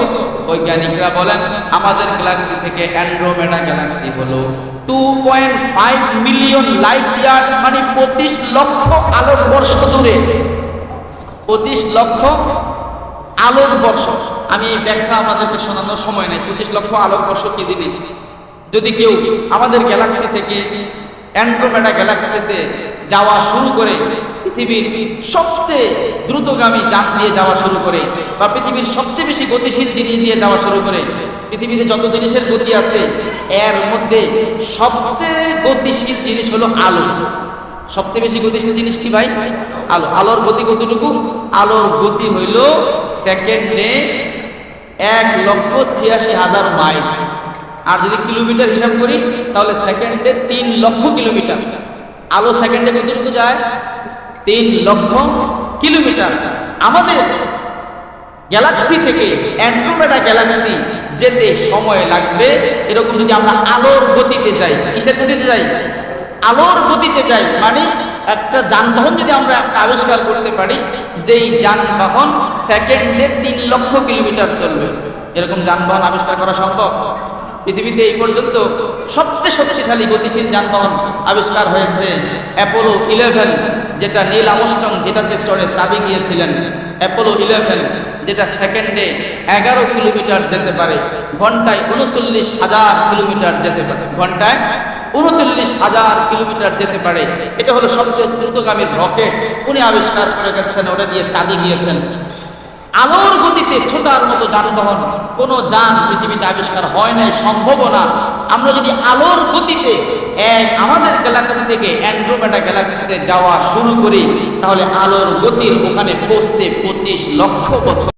বৈজ্ঞানিকরা বলেন আমাদের গ্যালাক্সি থেকে অ্যান্ড্রোমেডা গ্যালাক্সি হলো 2.5 মিলিয়ন লাইট ইয়ার্স, মানে 25 লক্ষ আলোকবর্ষ দূরে। 25 লক্ষ আলোকবর্ষ। আমি এই ব্যাখ্যা আমাদেরকে শোনানোর সময় নেই। 25 লক্ষ আলোকবর্ষ কি জিনিস? যদি কেউ আমাদের গ্যালাক্সি থেকে অ্যান্ড্রোমেডা গ্যালাক্সিতে যাওয়া শুরু করে, পৃথিবীর সবচেয়ে দ্রুতগামী যান দিয়ে যাওয়া শুরু করে, বা পৃথিবীর সবচেয়ে বেশি গতিশীল জিনিস দিয়ে যাওয়া শুরু করে, পৃথিবীতে যত জিনিসের গতি আছে এর মধ্যে সবচেয়ে গতিশীল জিনিস হলো আলো। সবচেয়ে বেশি গতিশীল জিনিস কি ভাই? আলো। আলোর গতি কতটুকু? আলোর গতি হইল সেকেন্ডে 1,86,000 মাইল। আর যদি কিলোমিটার হিসাব করি তাহলে সেকেন্ডে 3 লক্ষ কিলোমিটার। আলো সেকেন্ডে কতটুকু যায়? 3 লক্ষ কিলোমিটার। আমাদের গ্যালাক্সি থেকে অ্যান্ড্রোমেডা গ্যালাক্সি যেতে সময় লাগবে এরকম যদি আমরা আলোর গতিতে যাই। কিসের গতিতে যাই? আলোর গতিতে যাই। মানে একটা যানবাহন যদি আমরা আবিষ্কার করতে পারি যেই যানবাহন সেকেন্ডে 3 লক্ষ কিলোমিটার চলবে, এরকম যানবাহন আবিষ্কার করা সম্ভব? পৃথিবীতে এই পর্যন্ত সবচেয়ে শক্তিশালী গতিশীল যানবাহন আবিষ্কার হয়েছে অ্যাপোলো 11, যেটা নীল আর্মস্ট্রং যেটাতে চড়ে চাঁদে গিয়েছিলেন। অ্যাপোলো 11 যেটা সেকেন্ডে 11 কিলোমিটার যেতে পারে, ঘন্টায় 39,000 কিলোমিটার যেতে পারে। ঘন্টায় 39,000 কিলোমিটার যেতে পারে। এটা হলো সবচেয়ে দ্রুতগামী রকেট। উনি আবিষ্কার করে গেছেন, ওটা দিয়ে চাঁদে গিয়েছেন। আলোর গতিতে ছোটার মতো যানবাহন কোন যান পৃথিবীতে আবিষ্কার হয় নাই, সম্ভব না। আমরা যদি আলোর গতিতে আমাদের গ্যালাক্সি থেকে অ্যান্ড্রোমেডা গ্যালাক্সিতে যাওয়া শুরু করি তাহলে আলোর গতির ওখানে পৌঁছতে 25 লক্ষ বছর